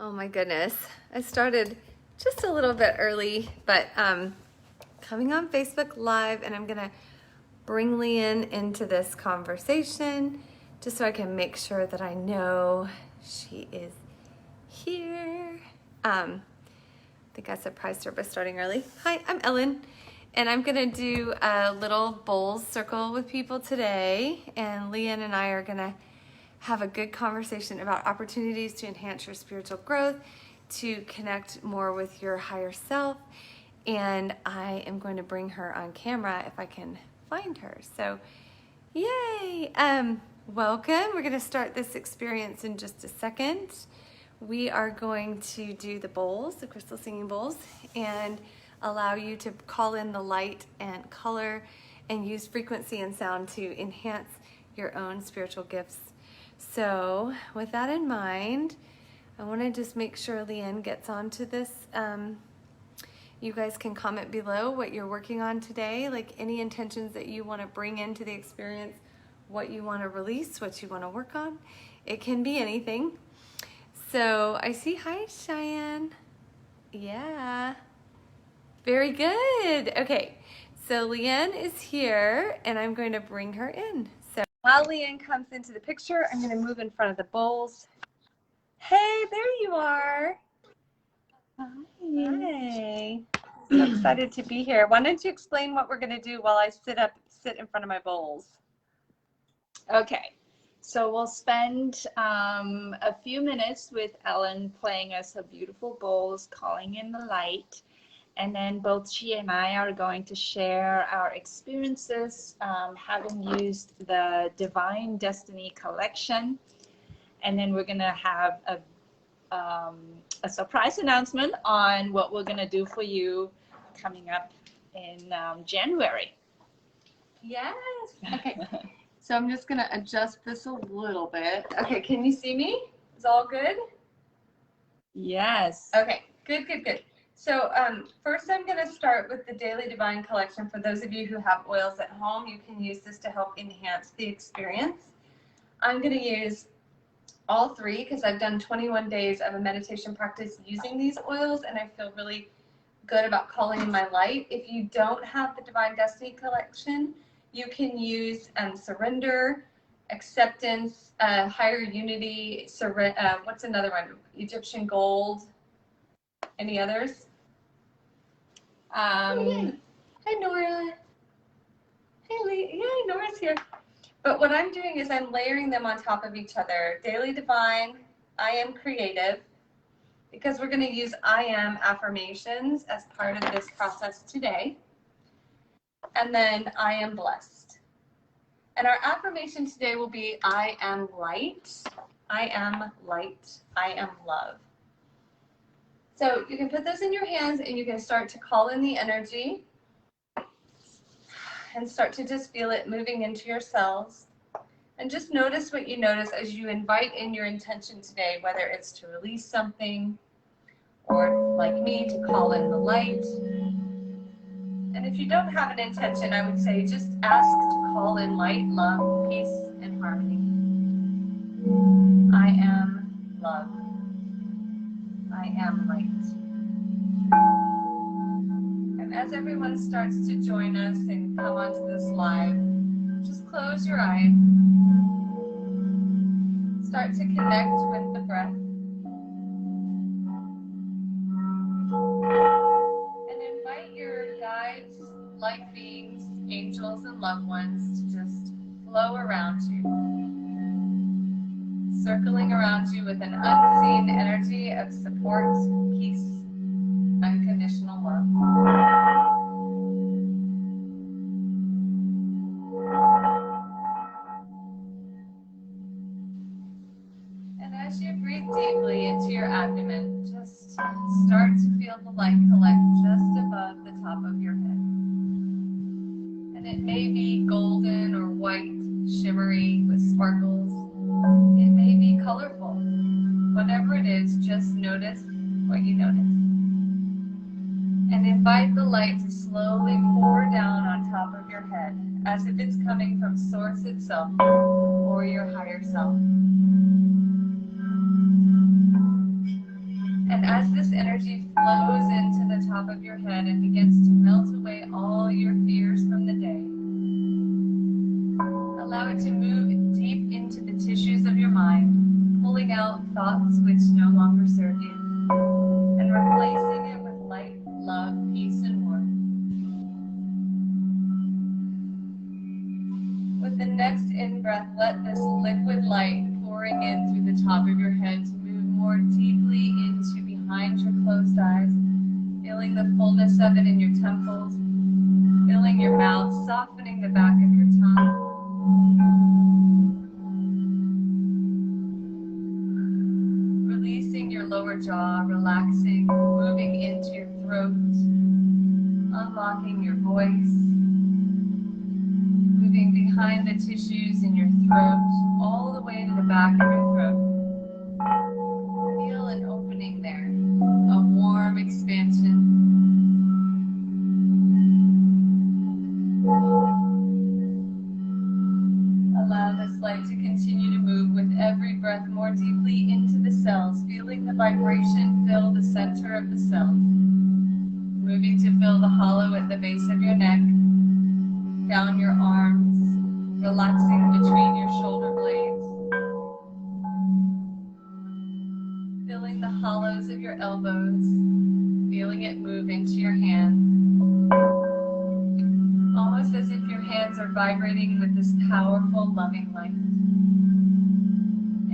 Oh my goodness. I started just a little bit early, but coming on Facebook Live, and I'm gonna bring Leanne into this conversation just so I can make sure that I know she is here. I think I surprised her by starting early. Hi, I'm Ellen, and I'm gonna do a little bowls circle with people today, and Leanne and I are gonna have a good conversation about opportunities to enhance your spiritual growth, to connect more with your higher self, and I am going to bring her on camera if I can find her. So, yay! Welcome. We're going to start this experience in just a second. We are going to do the bowls, the crystal singing bowls, and allow you to call in the light and color and use frequency and sound to enhance your own spiritual gifts. So with that in mind, I want to just make sure Leanne gets onto this. You guys can comment below what you're working on today, like any intentions that you want to bring into the experience, what you want to release, what you want to work on. It can be anything. So I see, hi Cheyenne. Yeah, very good. Okay, so Leanne is here and I'm going to bring her in. So while Leanne comes into the picture, I'm going to move in front of the bowls. Hey, there you are. Hi. So excited to be here. Why don't you explain what we're going to do while I sit in front of my bowls? Okay, so we'll spend a few minutes with Ellen playing us a beautiful bowls, calling in the light, and then both she and I are going to share our experiences having used the Divine Destiny collection, and then we're going to have a surprise announcement on what we're going to do for you coming up in January. Yes. Okay. So I'm just going to adjust this a little bit. Okay, can you see me? Is all good? Yes. Okay, good, good, good. So first I'm going to start with the Daily Divine Collection. For those of you who have oils at home, you can use this to help enhance the experience. I'm going to use all three because I've done 21 days of a meditation practice using these oils, and I feel really good about calling in my light. If you don't have the Divine Destiny Collection, you can use surrender, acceptance, higher unity, what's another one? Egyptian gold. Any others? Hi Nora. Hey Lee. Yay, Nora's here. But what I'm doing is I'm layering them on top of each other. Daily Divine, I am creative, because we're going to use I am affirmations as part of this process today. And then I am blessed. And our affirmation today will be I am light, I am light, I am love. So you can put those in your hands and you can start to call in the energy and start to just feel it moving into your cells. And just notice what you notice as you invite in your intention today, whether it's to release something or, like me, to call in the light. And if you don't have an intention, I would say just ask to call in light, love, peace, and harmony. I am love. I am light. And as everyone starts to join us and come onto this live, just close your eyes. Start to connect with the breath. And invite your guides, light beings, angels, and loved ones to just flow around you. Circling around you with an unseen energy of support, peace, unconditional love. And as you breathe deeply into your abdomen, just start to feel the light collect just above the top of your head. And it may be golden or white, shimmery with sparkles. It may be colorful. Whatever it is, just notice what you notice. And invite the light to slowly pour down on top of your head as if it's coming from Source itself or your higher self. energy flows into the top of your head and begins to melt away all your fears from the day. Allow it to move deep into the tissues of your mind, pulling out thoughts which no longer serve you, and replacing it with light, love, peace, and warmth. With the next in-breath, let this liquid light pouring in through the top of your head to move more deeply into behind your closed eyes, feeling the fullness of it in your temples, filling your mouth, softening the back of your tongue. Releasing your lower jaw, relaxing, moving into your throat, unlocking your voice, moving behind the tissues in your throat, all the way to the back of your throat. Feel an opening there, a warm expansion. Allow this light to continue to move with every breath more deeply into the cells, feeling the vibration fill the center of the cells, moving to fill the hollow at the base of your neck, down your arms, relaxing between your shoulder blades, filling the hollows of your elbows, feeling it move into your hands, almost as if your hands are vibrating with this powerful, loving light.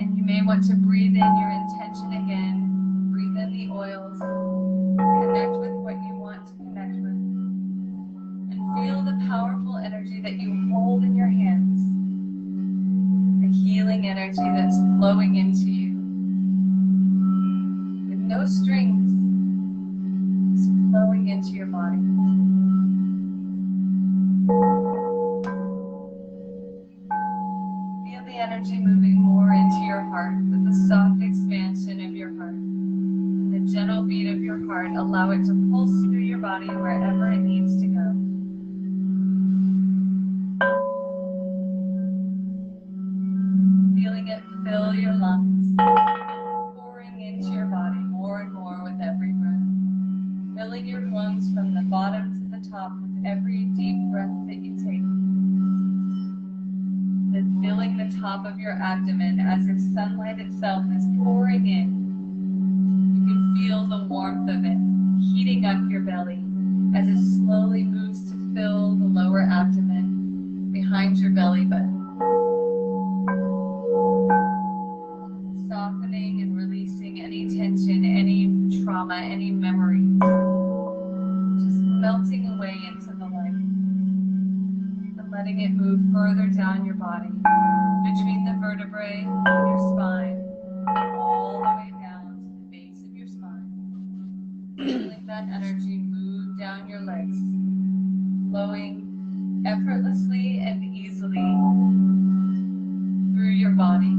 And you may want to breathe in your intention again, breathe in the oils, connect with what you want to connect with, and feel the powerful energy that you hold in your hands, the healing energy that's flowing into you, with no strings, just flowing into your body. Feel the energy moving more into your heart with the soft expansion of your heart. And the gentle beat of your heart, allow it to pulse through your body wherever it needs to go. Feeling it fill your lungs, pouring into your body more and more with every breath. Filling your lungs from the bottom to the top with every deep breath that you take. Then filling the top of your abdomen as if sunlight itself is pouring in. You can feel the warmth of it heating up your belly as it slowly moves to fill the lower abdomen behind your belly button. Softening and releasing any tension, any trauma, any memory. Just melting away into the light. And letting it move further down your body, between the vertebrae and your spine, all the way down to the base of your spine. Feeling that energy move down your legs, flowing effortlessly and easily through your body.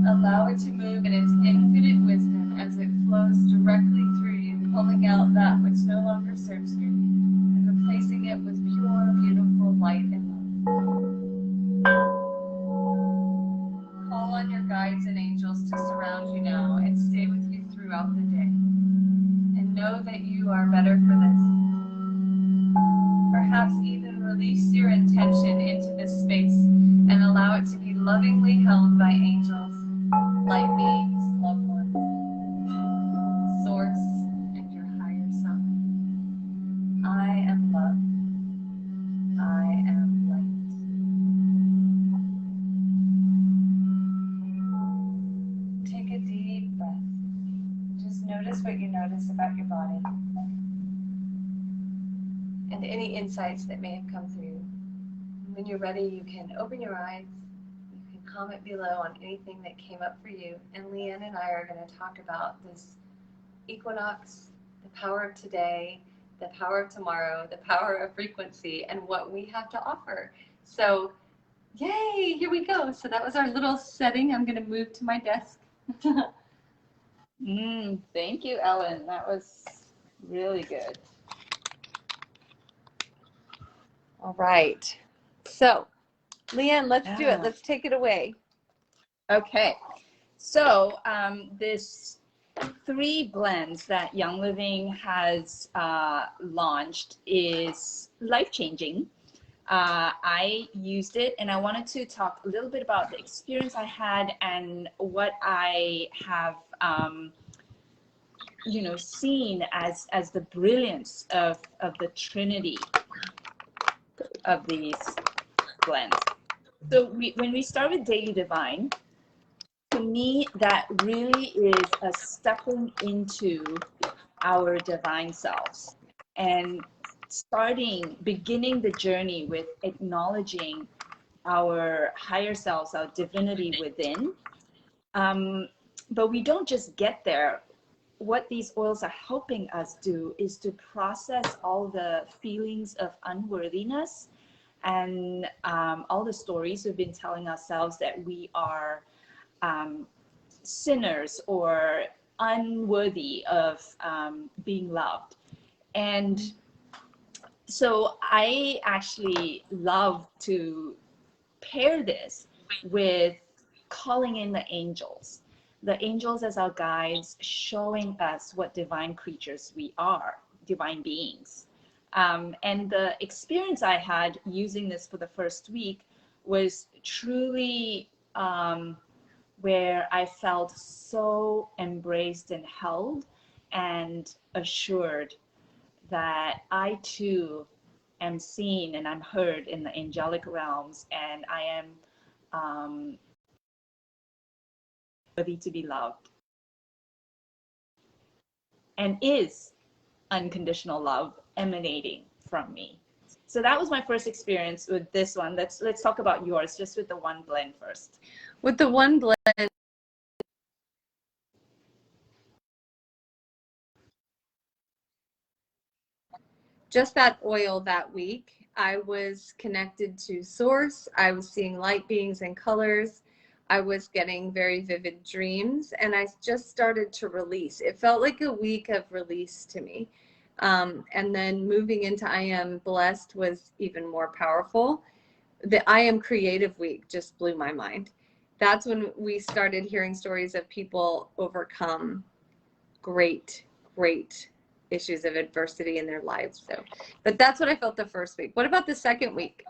Allow it to move in its infinite wisdom as it flows directly through you, pulling out that which no longer serves you, and replacing it with pure, beautiful light and love. Call on your guides and angels to surround you now and stay with you throughout the day. And know that you are better for this. Perhaps even release your intention into this space and allow it to be lovingly held by angels, light beings, loved ones, source, and your higher self. I am love. I am light. Take a deep breath. Just notice what you notice about your body and any insights that may have come through. When you're ready, you can open your eyes. You can comment below on anything that came up for you. And Leanne and I are going to talk about this equinox, the power of today, the power of tomorrow, the power of frequency, and what we have to offer. So, yay, here we go. So that was our little setting. I'm going to move to my desk. Thank you, Ellen. That was really good. All right. So, Leanne, let's do it. Let's take it away. Okay. So this 3 blends that Young Living has launched is life-changing. I used it, and I wanted to talk a little bit about the experience I had and what I have, seen as the brilliance of the trinity of these blends. So when we start with Daily Divine, to me, that really is a stepping into our divine selves and beginning the journey with acknowledging our higher selves, our divinity within. But we don't just get there. What these oils are helping us do is to process all the feelings of unworthiness and all the stories we've been telling ourselves that we are sinners or unworthy of being loved. And so I actually love to pair this with calling in the angels. The angels as our guides, showing us what divine creatures we are, divine beings. And the experience I had using this for the first week was truly where I felt so embraced and held and assured that I too am seen and I'm heard in the angelic realms, and I am worthy to be loved and is unconditional love emanating from me. So that was my first experience with this one. Let's talk about yours, just with the one blend first. With the one blend, just that oil that week, I was connected to source. I was seeing light beings and colors. I was getting very vivid dreams, and I just started to release. It felt like a week of release to me. And then moving into I Am Blessed was even more powerful. The I Am Creative week just blew my mind. That's when we started hearing stories of people overcome great issues of adversity in their lives. So, but that's what I felt the first week. What about the second week?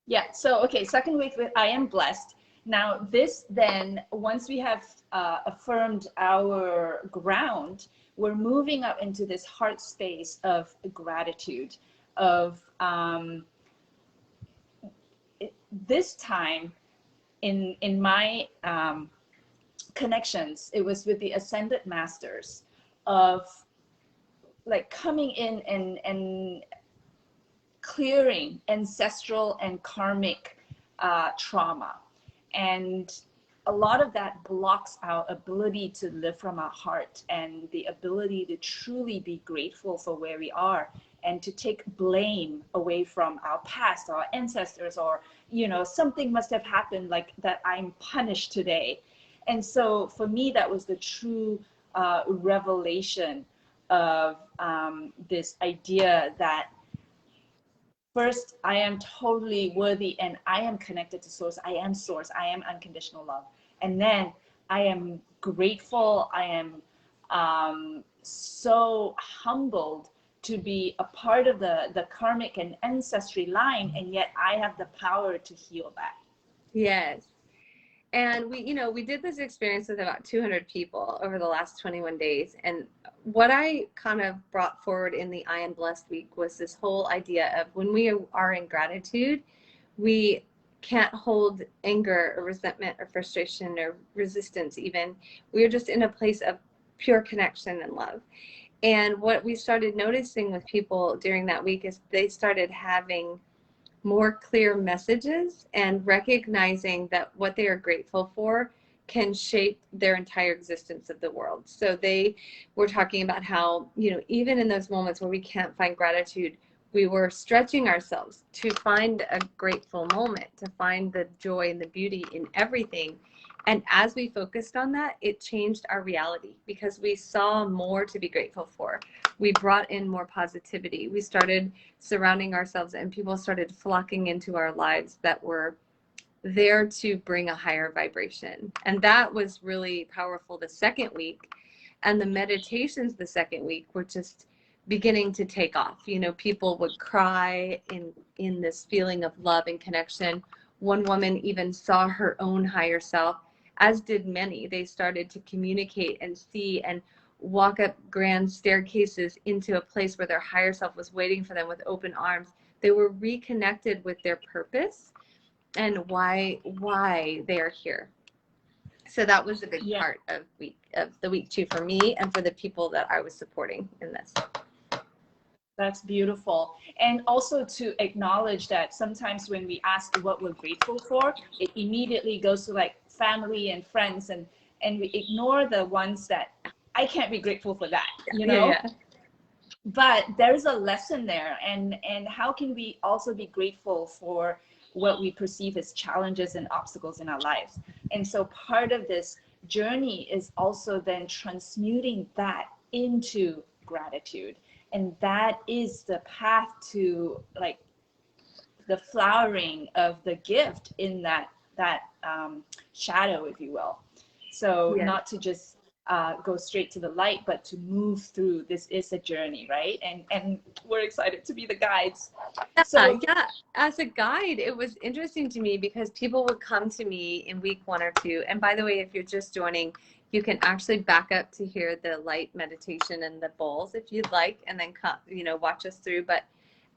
Yeah, so okay, second week with I Am Blessed. Now this then, once we have affirmed our ground, we're moving up into this heart space of gratitude, of this time in my connections, it was with the ascended masters, of like coming in and clearing ancestral and karmic trauma. And a lot of that blocks our ability to live from our heart and the ability to truly be grateful for where we are, and to take blame away from our past, our ancestors, or something must have happened like that I'm punished today. And so for me, that was the true revelation of this idea that first, I am totally worthy and I am connected to source. I am source. I am unconditional love. And then I am grateful. I am so humbled to be a part of the karmic and ancestry line. And yet I have the power to heal that. Yes. And we did this experience with about 200 people over the last 21 days. And what I kind of brought forward in the I Am Blessed week was this whole idea of when we are in gratitude, we can't hold anger or resentment or frustration or resistance even. We're just in a place of pure connection and love. And what we started noticing with people during that week is they started having more clear messages and recognizing that what they are grateful for can shape their entire existence of the world. So they were talking about how, even in those moments where we can't find gratitude, we were stretching ourselves to find a grateful moment, to find the joy and the beauty in everything. And as we focused on that, it changed our reality because we saw more to be grateful for. We brought in more positivity. We started surrounding ourselves and people started flocking into our lives that were there to bring a higher vibration. And that was really powerful the second week. And the meditations the second week were just beginning to take off. You know, people would cry in this feeling of love and connection. One woman even saw her own higher self, as did many. They started to communicate and see and walk up grand staircases into a place where their higher self was waiting for them with open arms. They were reconnected with their purpose and why they are here. So that was a big part of the week 2 for me and for the people that I was supporting in this. That's beautiful. And also to acknowledge that sometimes when we ask what we're grateful for, it immediately goes to like family and friends, and we ignore the ones that I can't be grateful for that, you know? Yeah. But there's a lesson there, and how can we also be grateful for what we perceive as challenges and obstacles in our lives? And so part of this journey is also then transmuting that into gratitude. And that is the path to like the flowering of the gift in that shadow, if you will. So not to just go straight to the light, but to move through. This is a journey, right? And we're excited to be the guides. So as a guide, it was interesting to me because people would come to me in week 1 or 2. And by the way, if you're just joining, you can actually back up to hear the light meditation and the bowls if you'd like, and then come, watch us through. But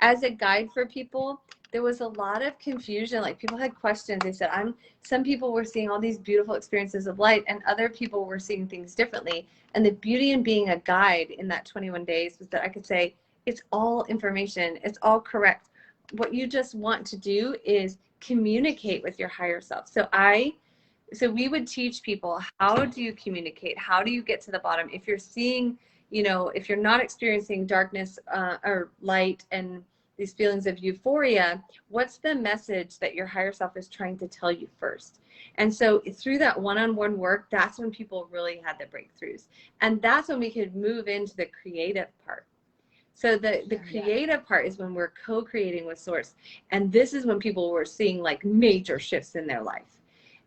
as a guide for people, there was a lot of confusion. Like people had questions. They said, some people were seeing all these beautiful experiences of light, and other people were seeing things differently. And the beauty in being a guide in that 21 days was that I could say, it's all information. It's all correct. What you just want to do is communicate with your higher self. So we would teach people, how do you communicate? How do you get to the bottom? If you're seeing, if you're not experiencing darkness or light and these feelings of euphoria, what's the message that your higher self is trying to tell you first? And so through that one-on-one work, that's when people really had the breakthroughs. And that's when we could move into the creative part. So the creative part is when we're co-creating with Source. And this is when people were seeing like major shifts in their life.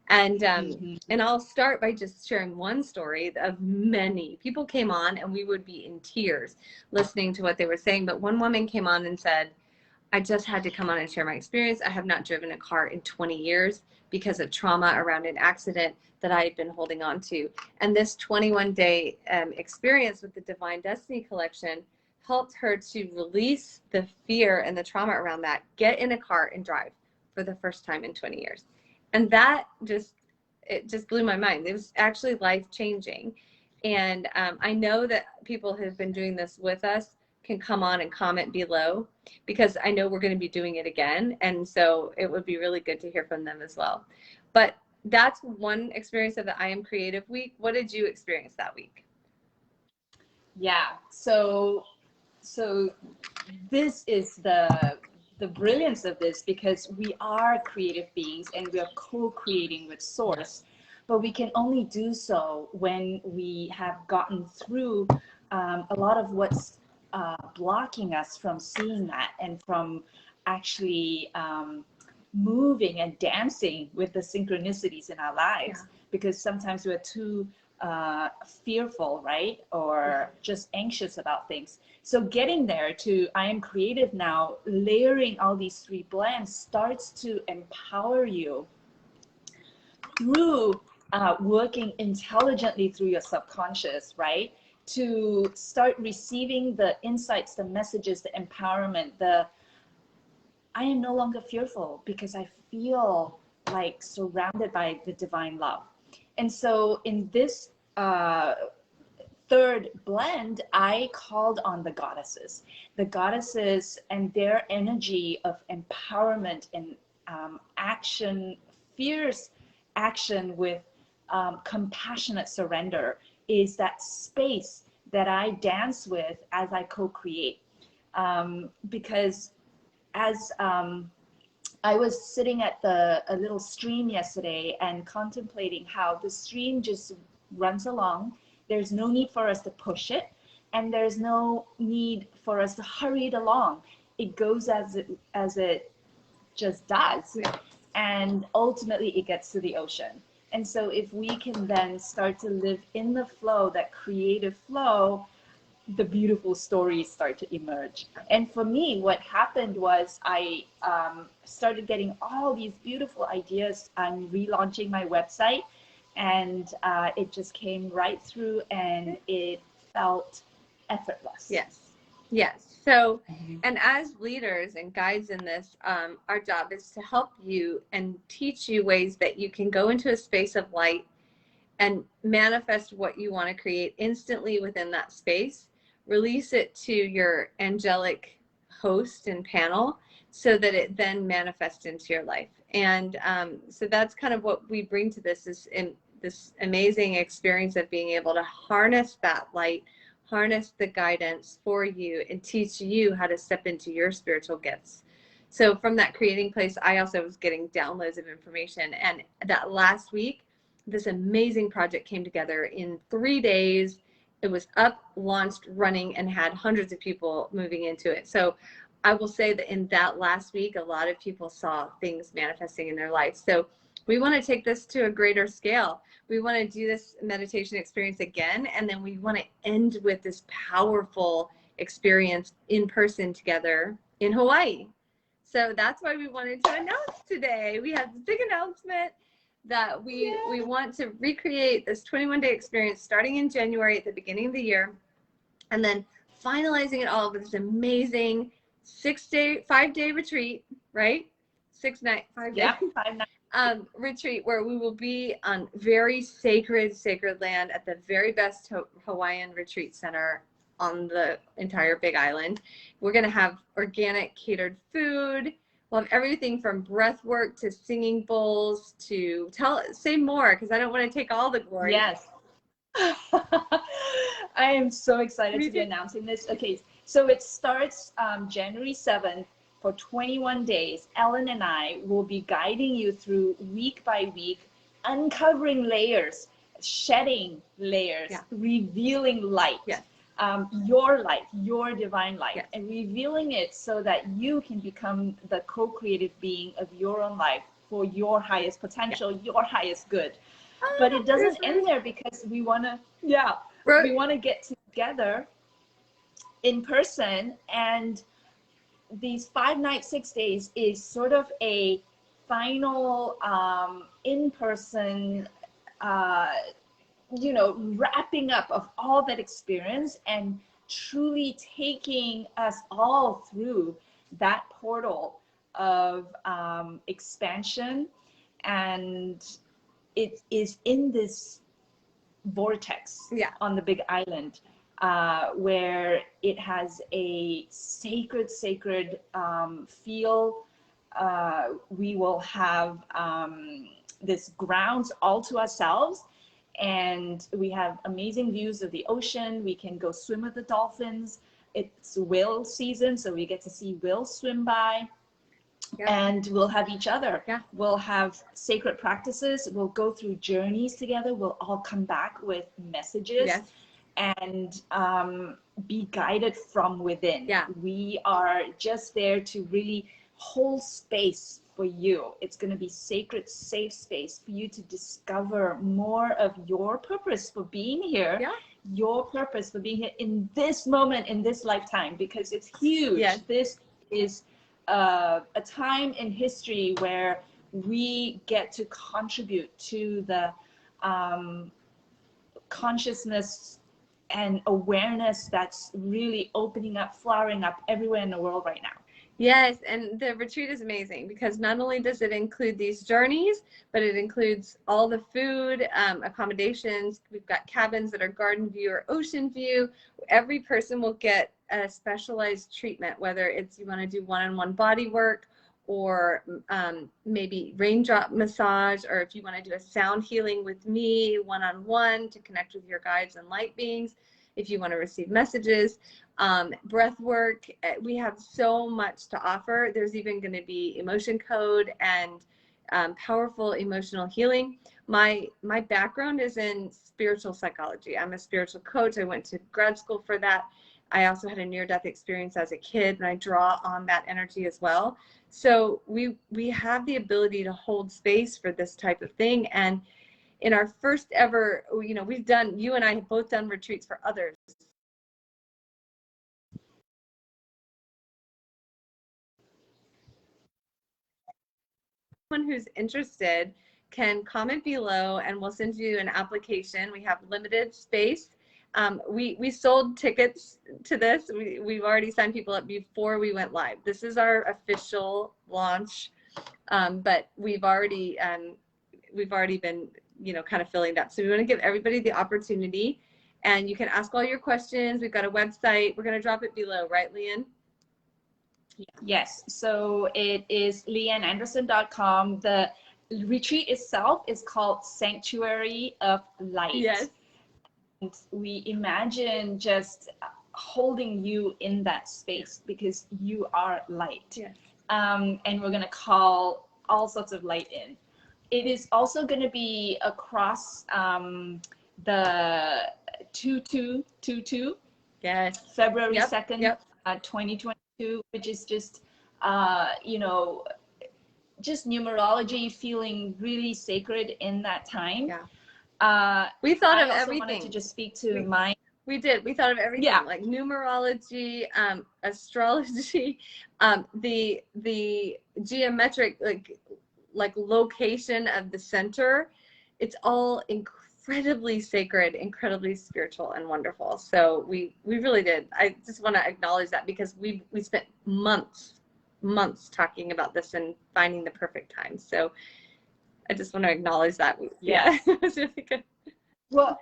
And and I'll start by just sharing one story of many. People came on and we would be in tears listening to what they were saying. But one woman came on and said, I just had to come on and share my experience. I have not driven a car in 20 years because of trauma around an accident that I had been holding on to. And this 21-day experience with the Divine Destiny Collection helped her to release the fear and the trauma around that, get in a car and drive for the first time in 20 years. And that just blew my mind. It was actually life-changing. And I know that people who have been doing this with us can come on and comment below, because I know we're going to be doing it again. And so it would be really good to hear from them as well. But that's one experience of the I Am Creative Week. What did you experience that week? Yeah, so this is the brilliance of this, because we are creative beings and we are co-creating with Source, but we can only do so when we have gotten through a lot of what's blocking us from seeing that and from actually moving and dancing with the synchronicities in our lives. Because sometimes we're too fearful, right? Or just anxious about things. So getting there to I Am Creative now, layering all these 3 blends starts to empower you through working intelligently through your subconscious, right? To start receiving the insights, the messages, the empowerment, I am no longer fearful because I feel like surrounded by the divine love. And so in this 3rd blend, I called on the goddesses and their energy of empowerment and action, fierce action with compassionate surrender is that space that I dance with as I co-create. Because as I was sitting at a little stream yesterday and contemplating how the stream just runs along. There's no need for us to push it, and there's no need for us to hurry it along. It goes as it just does. and ultimately it gets to the ocean. And so if we can then start to live in the flow, that creative flow, the beautiful stories start to emerge. And for me, what happened was I started getting all these beautiful ideas. I'm relaunching my website, and it just came right through, and it felt effortless. Yes. Yes. So, and as leaders and guides in this, our job is to help you and teach you ways that you can go into a space of light and manifest what you want to create instantly within that space, release it to your angelic host and panel so that it then manifests into your life. And so that's kind of what we bring to this, is in this amazing experience of being able to harness that light, harness the guidance for you, and teach you how to step into your spiritual gifts. So from that creating place, I also was getting downloads of information. And that last week, this amazing project came together in 3 days. It was up, launched, running, and had hundreds of people moving into it. So I will say that in that last week, a lot of people saw things manifesting in their life. So we want to take this to a greater scale. We want to do this meditation experience again, and then we want to end with this powerful experience in person together in Hawaii. So that's why we wanted to announce today. We have this big announcement that we want to recreate this 21-day experience starting in January at the beginning of the year, and then finalizing it all with this amazing 5-day retreat, right? 6 night, 5 day. Yeah, 5 nights. Retreat where we will be on very sacred land at the very best Hawaiian retreat center on the entire Big Island. We're going to have organic catered food. We'll have everything from breath work to singing bowls to say more, because I don't want to take all the glory. Yes. I am so excited to be announcing this. Okay, so it starts January 7th for 21 days. Ellen and I will be guiding you through week by week, uncovering layers, shedding layers, revealing light. Yes. Your light, your divine light, yes. and revealing it so that you can become the co-creative being of your own life for your highest potential, your highest good. But it doesn't end there, because we want to, we want to get together in person, and these 5 nights, 6 days is sort of a final in-person wrapping up of all that experience, and truly taking us all through that portal of expansion. And it is in this vortex on the Big Island, where it has a sacred feel. We will have this grounds all to ourselves, and we have amazing views of the ocean. We can go swim with the dolphins. It's whale season, so we get to see whales swim by. And we'll have each other. We'll have sacred practices. We'll go through journeys together. We'll all come back with messages and be guided from within. We are just there to really hold space for you. It's going to be sacred, safe space for you to discover more of your purpose for being here. Your purpose for being here in this moment, in this lifetime, because it's huge. This is a time in history where we get to contribute to the consciousness and awareness that's really opening up, flowering up everywhere in the world right now. Yes, and the retreat is amazing, because not only does it include these journeys, but it includes all the food, accommodations. We've got cabins that are garden view or ocean view. Every person will get a specialized treatment, whether it's you want to do one-on-one body work, or maybe raindrop massage, or if you want to do a sound healing with me one-on-one to connect with your guides and light beings. If you want to receive messages, breath work, we have so much to offer. There's even going to be emotion code and powerful emotional healing. My background is in spiritual psychology. I'm a spiritual coach. I went to grad school for that. I also had a near-death experience as a kid, and I draw on that energy as well. So we have the ability to hold space for this type of thing. And in our first ever, you know, you and I have both done retreats for others. Anyone who's interested can comment below and we'll send you an application. We have limited space. We sold tickets to this. We've already signed people up before we went live. This is our official launch, but we've already been, you know, kind of filling it up. So we want to give everybody the opportunity, and you can ask all your questions. We've got a website. We're going to drop it below, right, Leanne? Yes, so it is leanneanderson.com. The retreat itself is called Sanctuary of Light. Yes. And we imagine just holding you in that space because you are light. Yes. And we're going to call all sorts of light in. It is also going to be across the 2222. Yes. February 2nd, Yep. 2022, which is just, you know, just numerology, feeling really sacred in that time. Yeah. We thought of I also everything. wanted to just speak to my. We did. We thought of everything, Yeah. like numerology, astrology, the geometric, like location of the center. It's all incredibly sacred, incredibly spiritual and wonderful. So we really did. I just want to acknowledge that because we spent months talking about this and finding the perfect time. So I just want to acknowledge that. Yeah, it was really good. Well,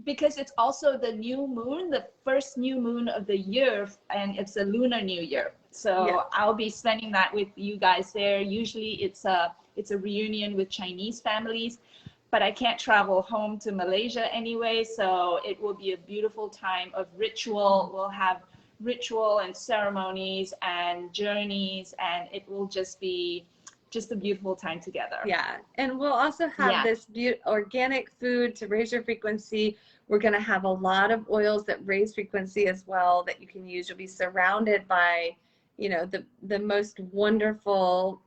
because it's also the new moon, the first new moon of the year, and it's a lunar new year. So yeah. I'll be spending that with you guys there. Usually it's a reunion with Chinese families, but I can't travel home to Malaysia anyway. So it will be a beautiful time of ritual. We'll have ritual and ceremonies and journeys, and it will just be a beautiful time together. Yeah, and we'll also have this organic food to raise your frequency. We're going to have a lot of oils that raise frequency as well that you can use. You'll be surrounded by, you know, the most wonderful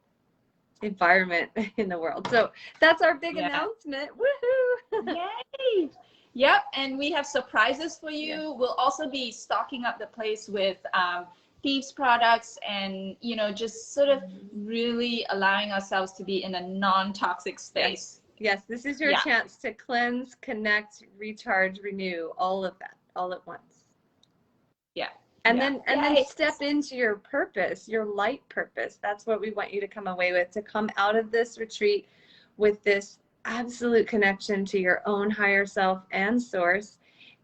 environment in the world. So that's our big announcement. Woohoo! Yay! Yep, and we have surprises for you. Yeah. We'll also be stocking up the place with Thieves products, and you know, just sort of really allowing ourselves to be in a non-toxic space. Yes, this is your chance to cleanse, connect, recharge, renew, all of that, all at once. Yeah. And then step into your purpose, your light purpose. That's what we want you to come away with, to come out of this retreat with this absolute connection to your own higher self and source,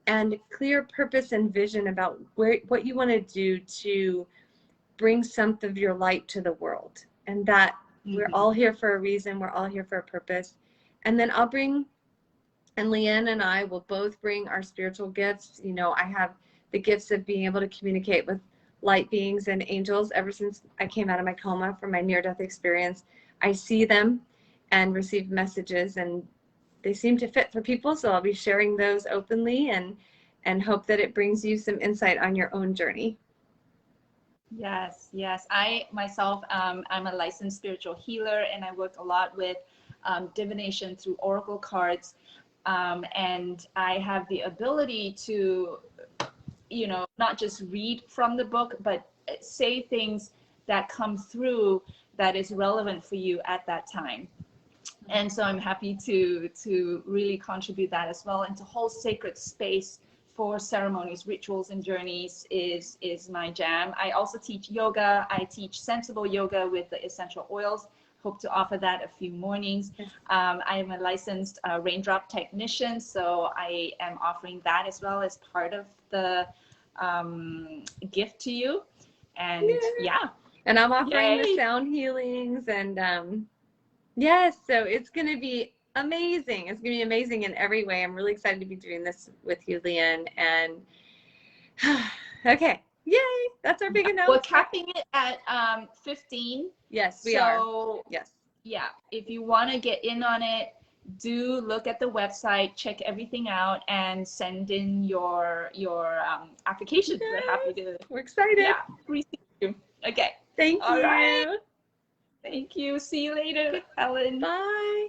and clear purpose and vision about what you want to do to bring some of your light to the world. And that we're all here for a reason. We're all here for a purpose. And then Leanne and I will both bring our spiritual gifts. You know, I have the gifts of being able to communicate with light beings and angels. Ever since I came out of my coma from my near-death experience, I see them and receive messages, and they seem to fit for people. So I'll be sharing those openly and hope that it brings you some insight on your own journey. Yes. I myself, I'm a licensed spiritual healer, and I work a lot with divination through oracle cards. And I have the ability to, you know, not just read from the book, but say things that come through that is relevant for you at that time. And so I'm happy to really contribute that as well, and to hold sacred space for ceremonies, rituals, and journeys is my jam. I also teach yoga. I teach sensible yoga with the essential oils. Hope to offer that a few mornings. I am a licensed raindrop technician, so I am offering that as well as part of the gift to you. And and I'm offering the sound healings, and yes, so it's going to be amazing. It's going to be amazing in every way. I'm really excited to be doing this with you, Leanne. And okay, yay! That's our big announcement. We're capping it at 15. Yes, we are. Yes. Yeah, if you want to get in on it, do look at the website, check everything out, and send in your application. Yes, We're happy to, we're excited. yeah, receive you. Okay. Thank All you. right. Thank you. See you later, Ellen. Bye.